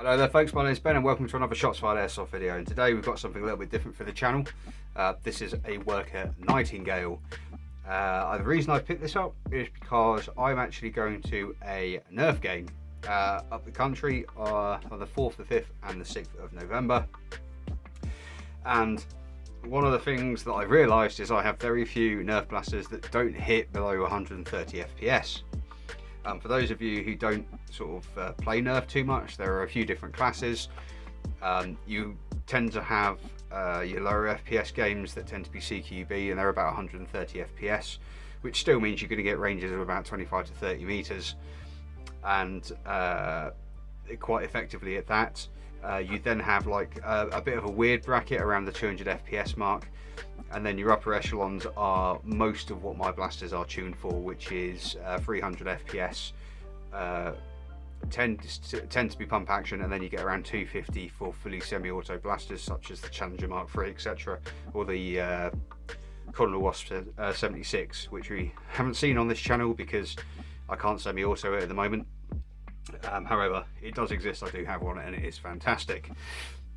Hello there folks, my name is Ben and welcome to another Shots Fired Airsoft video, and today we've got something a little bit different for the channel. This is a worker Nightingale. The reason I picked this up is because I'm actually going to a Nerf game up the country on the 4th, the 5th and the 6th of November. And one of the things that I've realised is I have very few Nerf blasters that don't hit below 130 FPS. For those of you who don't sort of play Nerf too much, there are a few different classes. You tend to have your lower FPS games that tend to be CQB, and they're about 130 FPS, which still means you're going to get ranges of about 25 to 30 meters, and quite effectively at that. You then have like a bit of a weird bracket around the 200 FPS mark, and then your upper echelons are most of what my blasters are tuned for, which is 300 FPS, tend to be pump action, and then you get around 250 for fully semi-auto blasters such as the Challenger Mark III, etc., or the Colonel Wasp 76, which we haven't seen on this channel because I can't semi-auto it at the moment. However, it does exist, I do have one, and it is fantastic.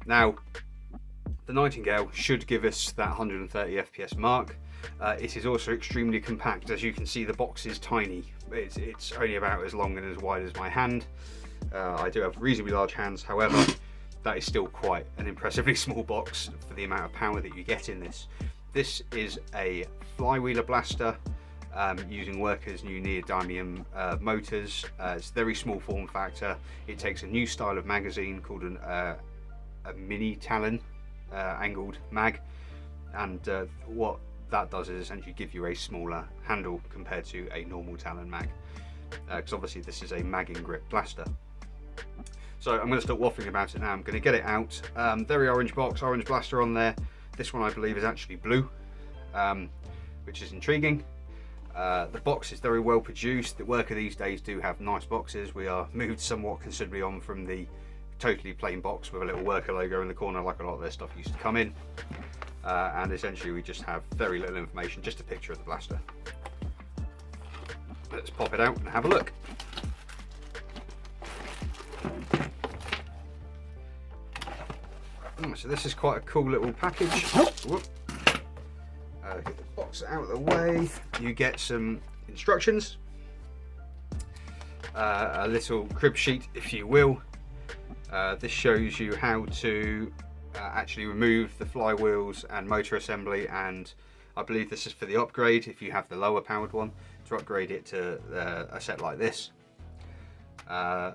Now, the Nightingale should give us that 130 FPS mark. It is also extremely compact. As you can see, the box is tiny. It's only about as long and as wide as my hand. I do have reasonably large hands, however, that is still quite an impressively small box for the amount of power that you get in this. This is a Flywheeler blaster using Worker's new neodymium motors. It's a very small form factor. It takes a new style of magazine called a mini Talon angled mag, and what that does is essentially give you a smaller handle compared to a normal Talon mag, because obviously this is a magging grip blaster. So I'm going to start waffling about it now. I'm going to get it out. Very orange box, orange blaster on there. This one I believe is actually blue, which is intriguing. The box is very well produced. The Worker these days do have nice boxes. We are moved somewhat considerably on from the totally plain box with a little Worker logo in the corner like a lot of their stuff used to come in, and essentially we just have very little information, just a picture of the blaster. Let's pop it out and have a look. So this is quite a cool little package. Whoop. Get the box out of the way. You get some instructions, a little crib sheet if you will. This shows you how to actually remove the flywheels and motor assembly, and I believe this is for the upgrade if you have the lower powered one, to upgrade it to a set like this.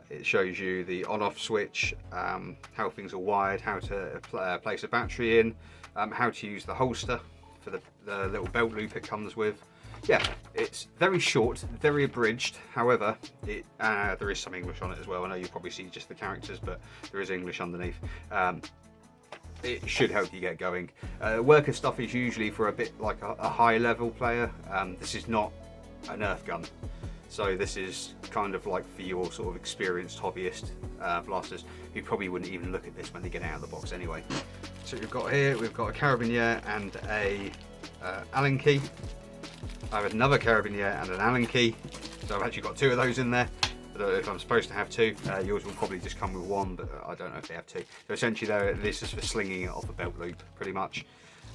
It shows you the on-off switch, how things are wired, how to place a battery in, how to use the holster for the little belt loop it comes with. Yeah, it's very short, very abridged. However, there is some English on it as well. I know you probably see just the characters, but there is English underneath. It should help you get going. Worker stuff is usually for a bit like a high level player. This is not a Nerf gun, so this is kind of like for your sort of experienced hobbyist blasters who probably wouldn't even look at this when they get it out of the box anyway. So we've got here, we've got a carabiniere and a Allen key. I have another carabiniere and an Allen key, so I've actually got two of those in there. I don't know if I'm supposed to have two. Yours will probably just come with one, but I don't know if they have two. So essentially this is for slinging it off a belt loop, pretty much.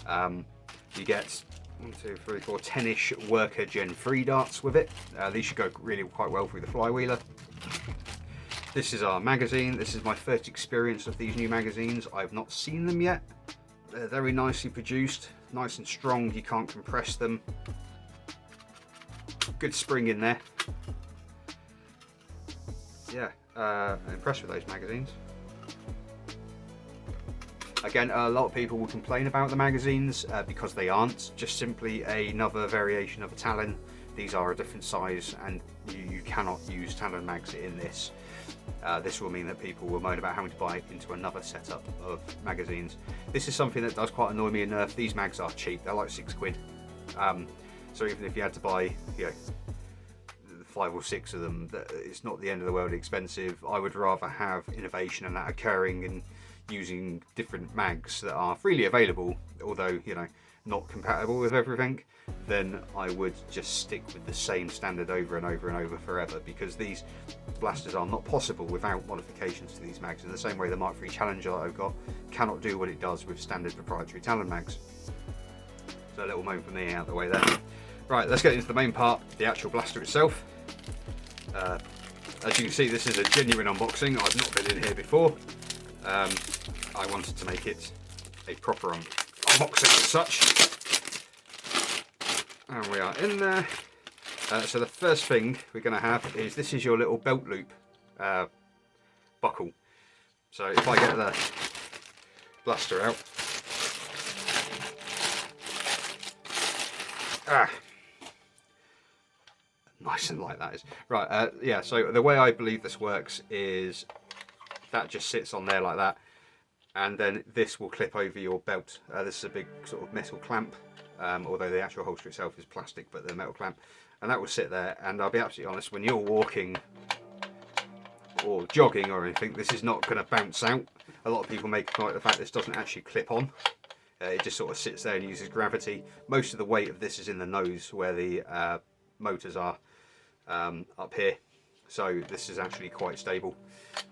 You get 1, 2, 3, 4, 10-ish Worker Gen 3 darts with it. These should go really quite well through the Flywheeler. This is our magazine. This is my first experience of these new magazines. I've not seen them yet. They're very nicely produced, nice and strong. You can't compress them. Good spring in there. Yeah, I'm impressed with those magazines. Again, a lot of people will complain about the magazines because they aren't just simply another variation of a Talon. These are a different size, and you cannot use Talon mags in this. This will mean that people will moan about having to buy into another setup of magazines. This is something that does quite annoy me in Nerf. These mags are cheap, they're like £6. So even if you had to buy, 5 or 6 of them, it's not the end of the world expensive. I would rather have innovation and that occurring and using different mags that are freely available, although not compatible with everything, then I would just stick with the same standard over and over and over forever, because these blasters are not possible without modifications to these mags, in the same way the Mark III Challenger that I've got cannot do what it does with standard proprietary Talon mags. So a little moan for me out the way there. Right, let's get into the main part, the actual blaster itself. As you can see, this is a genuine unboxing. I've not been in here before. I wanted to make it a proper unboxing as such. And we are in there. So the first thing we're going to have is, this is your little belt loop buckle. So if I get the blaster out. Nice and light that is. Right, yeah, so the way I believe this works is that just sits on there like that, and then this will clip over your belt. This is a big sort of metal clamp, although the actual holster itself is plastic, but the metal clamp, and that will sit there. And I'll be absolutely honest, when you're walking or jogging or anything, this is not going to bounce out. A lot of people make a point of the fact this doesn't actually clip on. It just sort of sits there and uses gravity. Most of the weight of this is in the nose, where the motors are up here, so this is actually quite stable,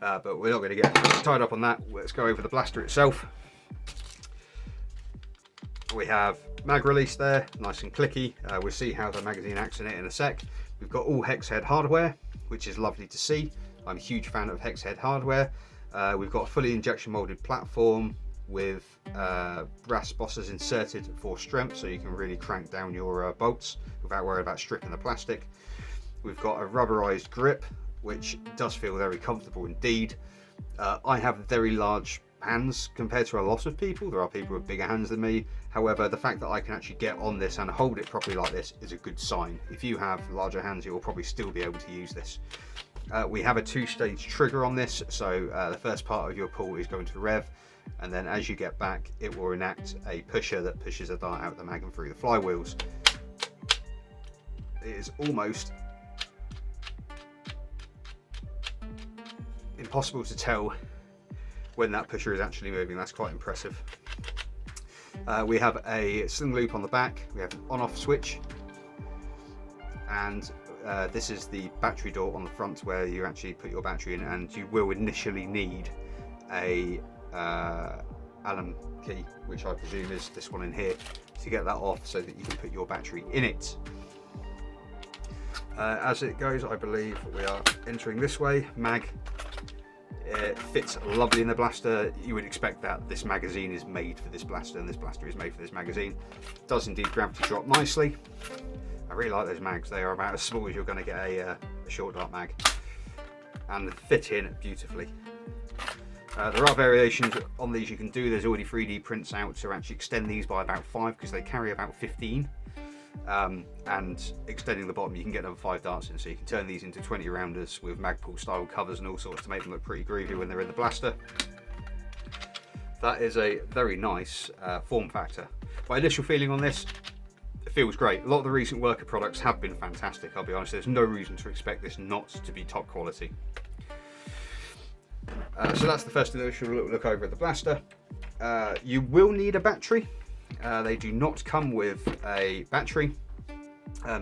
but we're not going to get tied up on that. Let's go over the blaster itself. We have mag release there, nice and clicky. We'll see how the magazine acts in it in a sec. We've got all hex head hardware, which is lovely to see. I'm a huge fan of hex head hardware. We've got a fully injection molded platform with brass bosses inserted for strength, so you can really crank down your bolts without worrying about stripping the plastic. We've got a rubberized grip, which does feel very comfortable indeed. I have very large hands compared to a lot of people. There are people with bigger hands than me. However, the fact that I can actually get on this and hold it properly like this is a good sign. If you have larger hands, you will probably still be able to use this. We have a two-stage trigger on this, so the first part of your pull is going to rev, and then as you get back, it will enact a pusher that pushes a dart out the mag and through the flywheels. It is almost impossible to tell when that pusher is actually moving. That's quite impressive. We have a sling loop on the back, we have an on-off switch, and this is the battery door on the front where you actually put your battery in, and you will initially need a Allen key, which I presume is this one in here, to get that off so that you can put your battery in it. As it goes, I believe we are entering this way. Mag, it fits lovely in the blaster. You would expect that. This magazine is made for this blaster, and this blaster is made for this magazine. It does indeed gravity drop nicely. I really like those mags. They are about as small as you're going to get a short dart mag, and fit in beautifully. There are variations on these you can do. There's already 3D prints out to actually extend these by about 5, because they carry about 15. And extending the bottom, you can get another 5 darts in, so you can turn these into 20 rounders with Magpul style covers and all sorts to make them look pretty groovy when they're in the blaster. That is a very nice form factor. My initial feeling on this, it feels great. A lot of the recent worker products have been fantastic, I'll be honest. There's no reason to expect this not to be top quality. So that's the first initial look over at the blaster. You will need a battery. They do not come with a battery,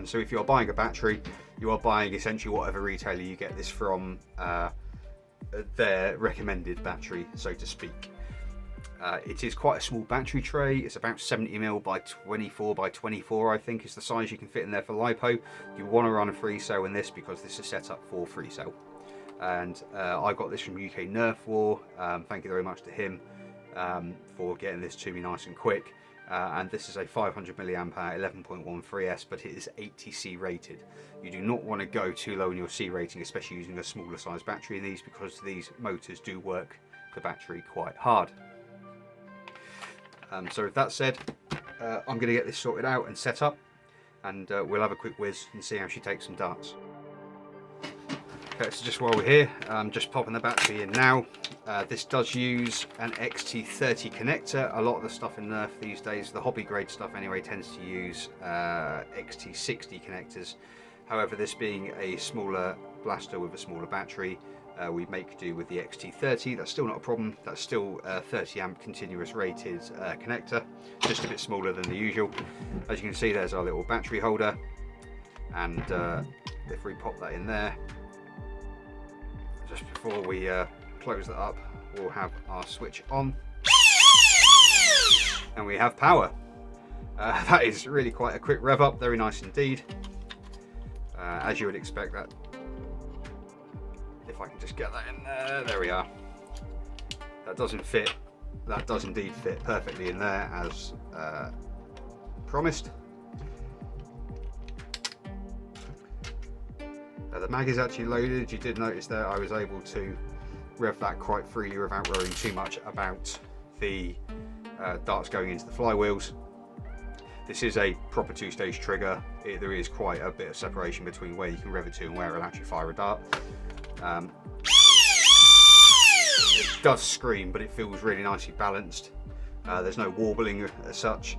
so if you're buying a battery, you are buying essentially whatever retailer you get this from, their recommended battery, so to speak. It is quite a small battery tray. It's about 70mm by 24 by 24, I think, is the size you can fit in there for LiPo. You want to run a free cell in this because this is set up for free cell. And I got this from UK Nerf War. Thank you very much to him for getting this to me nice and quick. And this is a 500 mAh 11.13S, but it is 80C rated. You do not want to go too low in your C rating, especially using a smaller size battery in these, because these motors do work the battery quite hard. So with that said, I'm going to get this sorted out and set up, and we'll have a quick whiz and see how she takes some darts. Okay, so just while we're here, I'm just popping the battery in now. This does use an XT30 connector. A lot of the stuff in Nerf these days, the hobby grade stuff anyway, tends to use XT60 connectors. However, this being a smaller blaster with a smaller battery. We make do with the XT30. That's still not a problem. That's still a 30 amp continuous rated connector, just a bit smaller than the usual. As you can see, there's our little battery holder, and if we pop that in there, just before we close that up, we'll have our switch on, and we have power. That is really quite a quick rev up, very nice indeed. As you would expect that. If I can just get that in there we are. That doesn't fit, that does indeed fit perfectly in there as promised. The mag is actually loaded. You did notice there I was able to rev that quite freely without worrying too much about the darts going into the flywheels. This is a proper two-stage trigger. There is quite a bit of separation between where you can rev it to and where it'll actually fire a dart. It does scream, but it feels really nicely balanced. There's no warbling as such,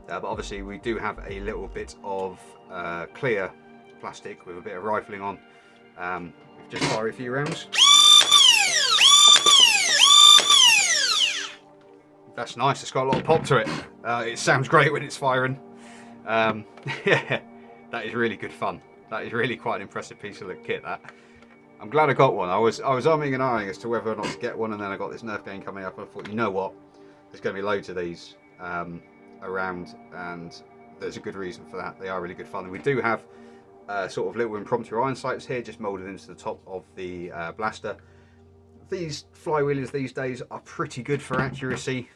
but obviously we do have a little bit of clear plastic with a bit of rifling on. Just fire a few rounds. That's nice, it's got a lot of pop to it. It sounds great when it's firing. Yeah, that is really good fun. That is really quite an impressive piece of kit, that. I'm glad I got one. I was umming and ahhing as to whether or not to get one, and then I got this Nerf game coming up and I thought, you know what, there's going to be loads of these around, and there's a good reason for that. They are really good fun. And we do have sort of little impromptu iron sights here, just moulded into the top of the blaster. These flywheelers these days are pretty good for accuracy.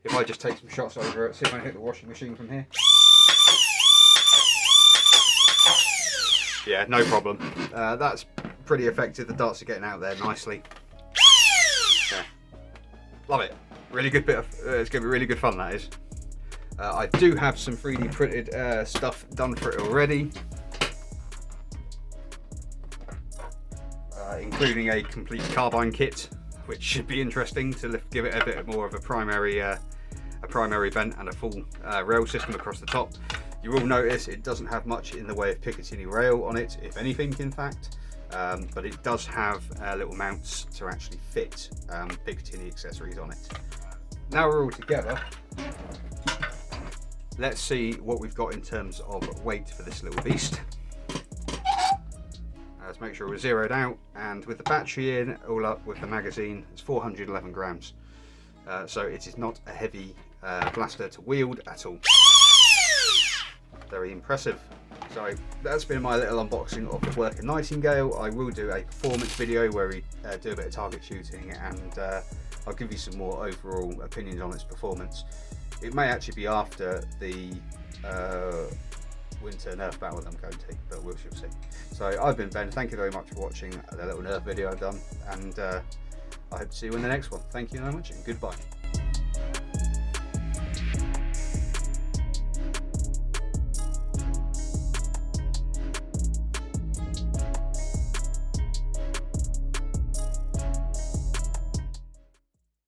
If I just take some shots over it, see if I can hit the washing machine from here. Yeah, no problem. That's pretty effective. The darts are getting out there nicely. Yeah. Love it. Really good bit of, it's going to be really good fun, that is. I do have some 3D printed stuff done for it already. Including a complete carbine kit, which should be interesting to give it a bit more of a primary vent and a full rail system across the top. You will notice it doesn't have much in the way of Picatinny rail on it, if anything, in fact, but it does have little mounts to actually fit Picatinny accessories on it. Now we're all together, let's see what we've got in terms of weight for this little beast. Let's make sure we're zeroed out, and with the battery in, all up with the magazine, it's 411 grams. So it is not a heavy blaster to wield at all. Very impressive. So that's been my little unboxing of the work of Nightingale. I will do a performance video where we do a bit of target shooting, and I'll give you some more overall opinions on its performance. It may actually be after the winter Nerf battle that I'm going to, but we'll see. So I've been Ben, thank you very much for watching the little Nerf video I've done, and I hope to see you in the next one. Thank you very much and goodbye.